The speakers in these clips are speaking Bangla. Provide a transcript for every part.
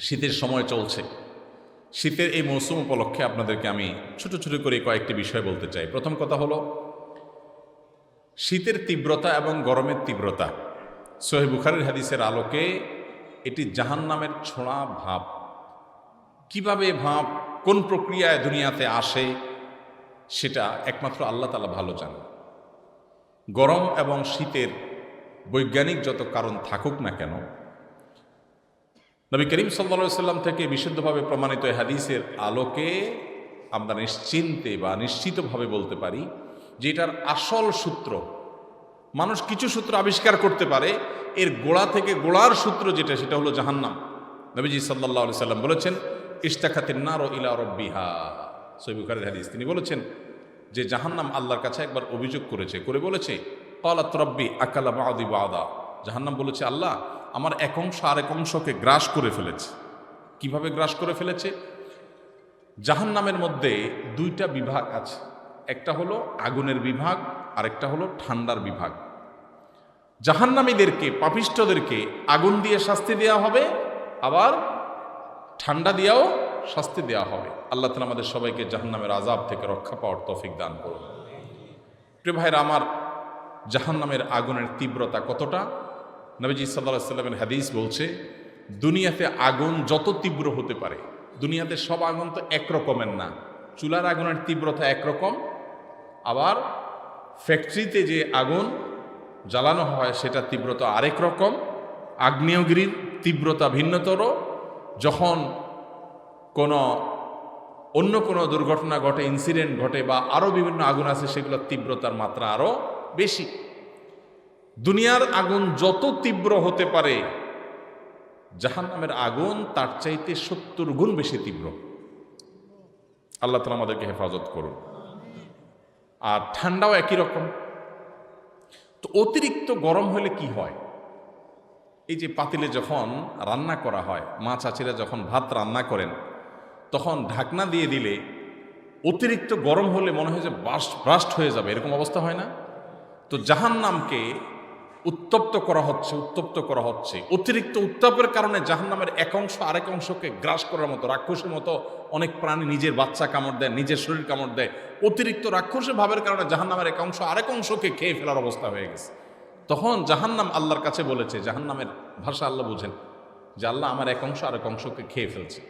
শীতের সময় চলছে। শীতের এই মৌসুম উপলক্ষে আপনাদেরকে আমি ছোট ছোট করে কয়েকটি বিষয় বলতে চাই। প্রথম কথা হলো শীতের তীব্রতা এবং গরমের তীব্রতা। সহিহ বুখারীর হাদিসের আলোকে এটি জাহান্নামের ছোঁয়া ভাব। কিভাবে ভাব, কোন প্রক্রিয়ায় দুনিয়াতে আসে, সেটা একমাত্র আল্লাহ তাআলা ভালো জানেন। গরম এবং শীতের বৈজ্ঞানিক যত কারণ থাকুক না কেন, নবী করিম সাল্লাল্লাহু আলাইহি সাল্লাম থেকে বিশুদ্ধভাবে প্রমাণিত এই হাদিসের আলোকে আমরা নিশ্চিন্তে বা নিশ্চিতভাবে বলতে পারি যে এটার আসল সূত্র, মানুষ কিছু সূত্র আবিষ্কার করতে পারে, এর গোড়া থেকে গোড়ার সূত্র যেটা, সেটা হলো জাহান্নাম। নবীজি সাল্লাল্লাহু আলাইহি সাল্লাম বলেছেন, ইশতাকাতিন নারু ইলা রাব্বিহা, সহিহ বুখারীর হাদিস। তিনি বলেছেন যে জাহান্নাম আল্লাহর কাছে একবার অভিযোগ করে বলেছে, ক্বালাত রাব্বি আকালা বা'দি বা'দা। জাহান্নাম বলেছে, আল্লাহ আমার এক অংশ আরেক অংশকে গ্রাস করে ফেলেছে। কিভাবে গ্রাস করে ফেলেছে? জাহান্নামের মধ্যে দুইটা বিভাগ আছে, একটা হলো আগুনের বিভাগ, আরেকটা হলো ঠান্ডার বিভাগ। জাহান্নামীদেরকে, পাপিষ্ঠদেরকে আগুন দিয়ে শাস্তি দেওয়া হবে, আবার ঠান্ডা দিয়েও শাস্তি দেওয়া হবে। আল্লাহ তাআলা আমাদের সবাইকে জাহান্নামের আযাব থেকে রক্ষা পাওয়ার তৌফিক দান করুন। প্রিয় ভাইরা আমার, জাহান্নামের আগুনের তীব্রতা কতটা? নবীজি সাল্লাল্লাহু আলাইহি সাল্লামের হাদিস বলছে, দুনিয়াতে আগুন যত তীব্র হতে পারে, দুনিয়াতে সব আগুন তো একরকমের না। চুলার আগুনের তীব্রতা একরকম, আবার ফ্যাক্টরিতে যে আগুন জ্বালানো হয় সেটা তীব্রতা আরেক রকম, আগ্নেয়গিরির তীব্রতা ভিন্নতর। যখন অন্য কোনো দুর্ঘটনা ঘটে, ইনসিডেন্ট ঘটে, বা আরও বিভিন্ন আগুন আছে, সেগুলোর তীব্রতার মাত্রা আরও বেশি। দুনিয়ার আগুন যত তীব্র হতে পারে, জাহান্নামের আগুন তার চাইতে 70 গুণ বেশি তীব্র। আল্লাহ তাআলা আমাদেরকে হেফাজত করুন। আর ঠান্ডাও একই রকম। তো অতিরিক্ত গরম হলে কি হয়? এই যে পাতিলে যখন রান্না করা হয়, মা চাচিরা যখন ভাত রান্না করেন, তখন ঢাকনা দিয়ে দিলে অতিরিক্ত গরম হলে মনে হয় যে ব্রাস্ট হয়ে যাবে, এরকম অবস্থা হয় না? তো জাহান্নামকে উত্তপ্ত করা হচ্ছে। অতিরিক্ত উত্তাপের কারণে জাহান্নামের এক অংশ আরেক অংশকে গ্রাস করার মতো, রাক্ষসের মতো অনেক প্রাণী নিজের বাচ্চা কামড় দেয়, নিজের শরীর কামড় দেয়। অতিরিক্ত রাক্ষসের ভাবের কারণে জাহান্নামের এক অংশ আরেক অংশকে খেয়ে ফেলার অবস্থা হয়ে গেছে। তখন জাহান্নাম আল্লাহর কাছে বলেছে, জাহান্নামের ভাষা আল্লাহ বুঝেন, যে আল্লাহ আমার এক অংশ আরেক অংশকে খেয়ে ফেলছে।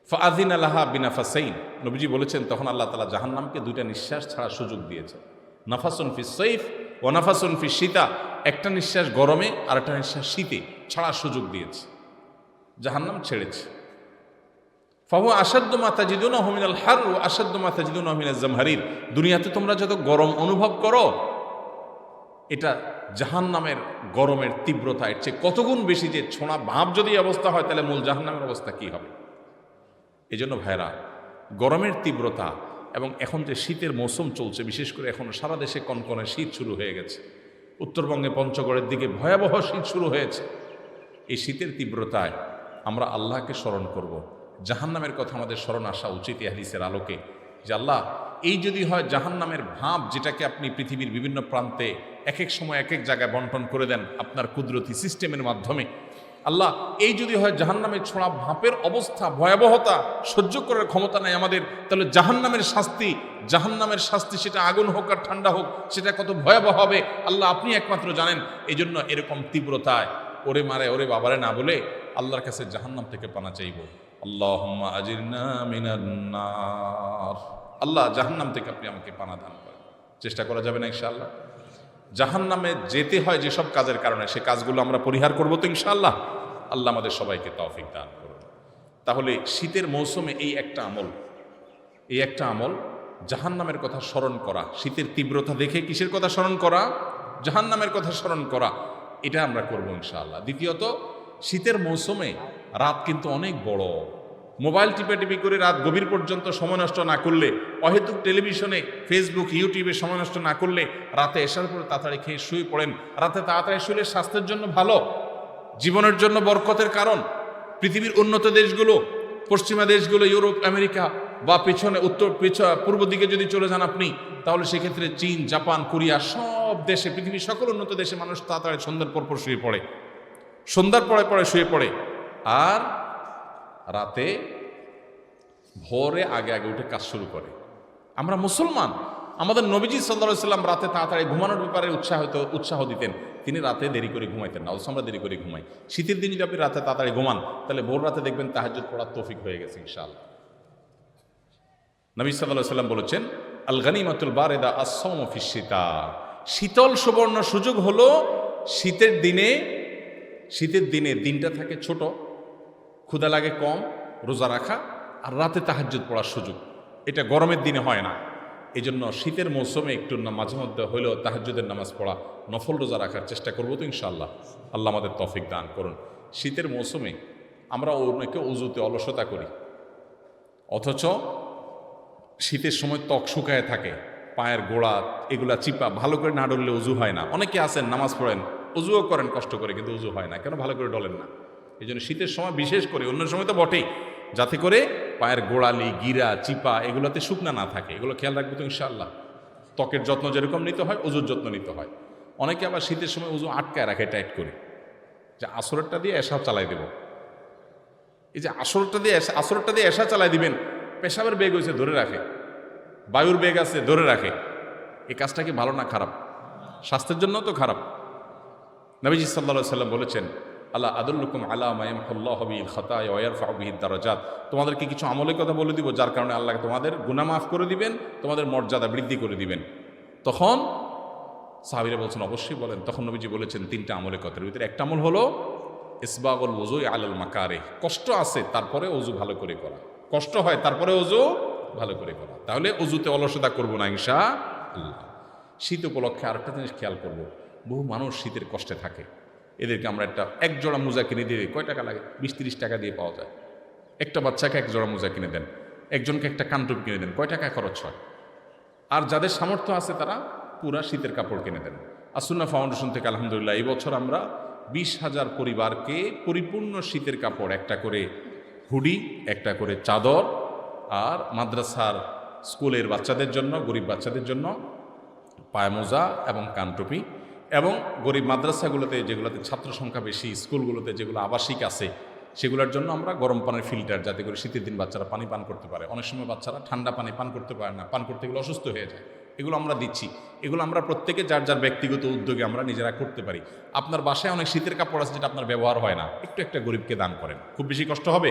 ফাআযিনা লাহা বিনাফাসাইন, নবীজি বলেছেন, তখন আল্লাহ তাআলা জাহান্নামকে দুইটা নিঃশ্বাস ছাড়া সুযোগ দিয়েছে। নাফাসুন ফিস সাইফ ওয়া নাফাসুন ফিস শীতা, একটা নিঃশ্বাস গরমে আর একটা নিঃশ্বাস শীতে ছাড়ার সুযোগ দিয়েছে। জাহান্নাম ছেড়েছে। ফাহুয়া আশাদ্দু মা তাজিদুনাহু মিনাল হার ওয়া আশাদ্দু মা তাজিদুনাহু মিনাজ জামহারির। দুনিয়াতে তোমরা যত গরম অনুভব করো, এটা জাহান্নামের গরমের তীব্রতা এর চেয়ে কতগুণ বেশি। যে ছোঁড়া ভাব যদি অবস্থা হয়, তাহলে মূল জাহান্নামের অবস্থা কি হবে? এই জন্য ভাইরা, গরমের তীব্রতা এবং এখন যে শীতের মৌসুম চলছে, বিশেষ করে এখন সারা দেশে কনকনে শীত শুরু হয়ে গেছে। উত্তরবঙ্গে পঞ্চগড়ের দিকে ভয়াবহ শীত শুরু হয়েছে। এই শীতের তীব্রতায় আমরা আল্লাহকে স্মরণ করব। জাহান্নামের কথা আমাদের স্মরণ আসা উচিত এই হাদিসের আলোকে, যে আল্লাহ, এই যদি হয় জাহান্নামের ভাব, যেটাকে আপনি পৃথিবীর বিভিন্ন প্রান্তে এক এক সময় এক এক জায়গায় বন্টন করে দেন আপনার কুদরতি সিস্টেমের মাধ্যমে, আল্লাহ, এই যদি হয় জাহান্নামের ছোঁড়া ভাপের অবস্থা, ভয়াবহতা সহ্য করার ক্ষমতা নাই আমাদের, তাহলে জাহান্নামের শাস্তি সেটা আগুন হোক আর ঠান্ডা হোক, সেটা কত ভয়াবহ হবে আল্লাহ আপনি একমাত্র জানেন। এই জন্য এরকম তীব্রতায় ওরে মারে ওরে বাবারে না বলে আল্লাহর কাছে জাহান্নাম থেকে পানা চাইব। আল্লাহুম্মা আজিরনা মিনান নার। আল্লাহ, জাহান্নাম থেকে আপনি আমাকে পানা দান করেন। চেষ্টা করা যাবে না ইনশাআল্লাহ? জাহান্নামে যেতে হয় যেসব কাজের কারণে, সে কাজগুলো আমরা পরিহার করবো তো ইনশাআল্লাহ? আল্লাহ আমাদের সবাইকে তৌফিক দান করুন। তাহলে শীতের মৌসুমে এই একটা আমল, জাহান্নামের কথা স্মরণ করা। শীতের তীব্রতা দেখে কিসের কথা স্মরণ করা? জাহান্নামের কথা স্মরণ করা। এটা আমরা করবো ইনশাআল্লাহ। দ্বিতীয়ত, শীতের মৌসুমে রাত কিন্তু অনেক বড়। মোবাইল টিপি করে রাত গভীর পর্যন্ত সময় নষ্ট না করলে, অহেতুক টেলিভিশনে, ফেসবুক, ইউটিউবে সময় নষ্ট না করলে, রাতে এসার পরে তাড়াতাড়ি খেয়ে শুয়ে পড়েন। রাতে তাড়াতাড়ি শুলে স্বাস্থ্যের জন্য ভালো, জীবনের জন্য বরকতের কারণ। পৃথিবীর উন্নত দেশগুলো, পশ্চিমা দেশগুলো, ইউরোপ, আমেরিকা, বা পূর্ব দিকে যদি চলে যান আপনি, তাহলে সেক্ষেত্রে চীন, জাপান, কোরিয়া, সব দেশে, পৃথিবীর সকল উন্নত দেশে মানুষ তাড়াতাড়ি সন্ধ্যার পর শুয়ে পড়ে, সন্ধ্যার পরে শুয়ে পড়ে। আর রাতে ভোরে আগে আগে উঠে কাজ শুরু করে। আমরা মুসলমান, আমাদের নবীজি সাল্লাল্লাহু আলাইহি ওয়াসাল্লাম রাতে তাড়াতাড়ি ঘুমানোর ব্যাপারে উৎসাহ দিতেন। তিনি রাতে দেরি করে ঘুমাইতেন না, অথচ আমরা দেরি করে ঘুমাই। শীতের দিন যদি আপনি রাতে তাড়াতাড়ি ঘুমান, তাহলে ভোর রাতে দেখবেন তাহাজ্জুদ পড়ার তৌফিক হয়ে গেছে ইনশাআল্লাহ। নবী সাল্লাল্লাহু আলাইহি ওয়াসাল্লাম বলেছেন, আল গানিমাতুল বারিদা আস-সাওমু ফিশ শিতা। শীতল সুবর্ণ সুযোগ হলো শীতের দিনে দিনটা থাকে ছোট, ক্ষুধা লাগে কম, রোজা রাখা আর রাতে তাহাজ্জুদ পড়ার সুযোগ। এটা গরমের দিনে হয় না। এই জন্য শীতের মৌসুমে একটু মাঝে মধ্যে হলেও তাহাজ্জুদের নামাজ পড়া, নফল রোজা রাখার চেষ্টা করবো তো ইনশাআল্লাহ। আল্লাহ আমাদের তৌফিক দান করুন। শীতের মৌসুমে আমরা অনেকে উজুতে অলসতা করি, অথচ শীতের সময় ত্বক শুকায় থাকে, পায়ের গোড়া এগুলা চিপা, ভালো করে না ডললে উজু হয় না। অনেকে আছেন নামাজ পড়েন, উজুও করেন কষ্ট করে, কিন্তু উজু হয় না কেন? ভালো করে ডলেন না। এই জন্য শীতের সময় বিশেষ করে, অন্য সময় তো বটেই, যাতে করে পায়ের গোড়ালি, গিরা, চিপা এগুলোতে শুকনা না থাকে, এগুলো খেয়াল রাখবো তো ইনশাআল্লাহ। ত্বকের যত্ন যেরকম নিতে হয়, উজুর যত্ন নিতে হয়। অনেকে আবার শীতের সময় উজু আটকায় রাখে টাইট করে, যে আসরেরটা দিয়ে এসা চালাই দেব। এই যে আসরেরটা দিয়ে এসা চালাই দিবেন, পেশাবের বেগ হয়েছে ধরে রাখে, বায়ুর বেগ আছে ধরে রাখে। এই কাজটা কি ভালো না খারাপ? স্বাস্থ্যের জন্য তো খারাপ। নবীজি সাল্লাল্লাহু আলাইহি ওয়াসাল্লাম বলেছেন, আল্লাহ আদুল্লুকুম আলা মা ইয়ামহুল্লাহু বিল খাতায়া ওয়া ইয়ারফাউ বিহিদ দারাজাত। তোমাদেরকে কিছু আমলের কথা বলে দিব, যার কারণে আল্লাহ তোমাদের গুনাহ মাফ করে দিবেন, তোমাদের মর্যাদা বৃদ্ধি করে দিবেন। তখন সাহাবীরা বলছেন অবশ্যই বলেন। তখন নবীজি বলেছেন তিনটা আমলের কথার ভিতরে একটা আমল হলো ইসবাগুল ওযু আলাল মাকারিহ। কষ্ট আছে তারপরে ওযু ভালো করে করা, কষ্ট হয় তারপরে ওযু ভালো করে করা। তাহলে ওযুতে অলসতা করব না ইনশাআল্লাহ। শীত উপলক্ষে আরেকটা জিনিস খেয়াল করব, বহু মানুষ শীতের কষ্টে থাকে। এদেরকে আমরা এক জোড়া মোজা কিনে দিয়ে, কয় টাকা লাগে? 20-30 টাকা দিয়ে পাওয়া যায়। একটা বাচ্চাকে এক জোড়া মোজা কিনে দেন, একজনকে একটা কানটুপ কিনে দেন, কয় টাকা খরচ হয়? আর যাদের সামর্থ্য আছে তারা পুরা শীতের কাপড় কিনে দেন। আসুন্নাহ ফাউন্ডেশন থেকে আলহামদুলিল্লাহ এই বছর আমরা 20,000 পরিবারকে পরিপূর্ণ শীতের কাপড়, একটা করে হুডি, একটা করে চাদর, আর মাদ্রাসার স্কুলের বাচ্চাদের জন্য, গরিব বাচ্চাদের জন্য পায়মোজা এবং কানটুপি, এবং গরিব মাদ্রাসাগুলোতে যেগুলোতে ছাত্র সংখ্যা বেশি, স্কুলগুলোতে যেগুলো আবাসিক আছে সেগুলোর জন্য আমরা গরম পানির ফিল্টার, যাতে করে শীতের দিন বাচ্চারা পানি পান করতে পারে। অনেক সময় বাচ্চারা ঠান্ডা পানি পান করতে পারে না, পান করতে গেলে অসুস্থ হয়ে যায়। এগুলো আমরা দিচ্ছি। এগুলো আমরা প্রত্যেকে যার যার ব্যক্তিগত উদ্যোগে আমরা নিজেরা করতে পারি। আপনার বাসায় অনেক শীতের কাপড় আছে যেটা আপনার ব্যবহার হয় না, একটু একটা গরিবকে দান করেন, খুব বেশি কষ্ট হবে।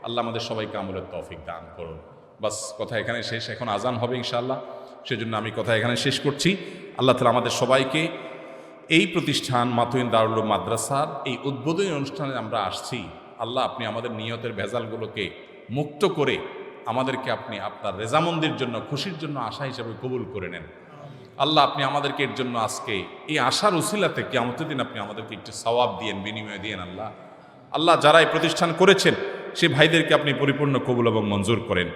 আল্লাহ আমাদের সবাইকে আমলের তৌফিক দান করুন। বাস, কথা এখানে শেষ। এখন আজান হবে ইনশাআল্লাহ, সেজন্য আমি কথা এখানে শেষ করছি। আল্লাহ তাআলা আমাদের সবাইকে এই প্রতিষ্ঠান মাতুইন দারুল উলুম মাদ্রাসার এই উদ্বোধনী অনুষ্ঠানে আমরা আসছি, আল্লাহ আপনি আমাদের নিয়তের ভেজালগুলোকে মুক্ত করে আমাদেরকে আপনি আপনার রেজামন্দির জন্য, খুশির জন্য আশা হিসেবে কবুল করে নেন। আল্লাহ আপনি আমাদেরকে এর জন্য আজকে এই আশার উসিলাতে কিয়ামতের দিন আপনি আমাদেরকে একটু সওয়াব দিয়েন, বিনিময় দিয়েন। আল্লাহ যারা এই প্রতিষ্ঠান করেছেন সে ভাইদেরকে আপনি পরিপূর্ণ কবুল এবং মঞ্জুর করেন।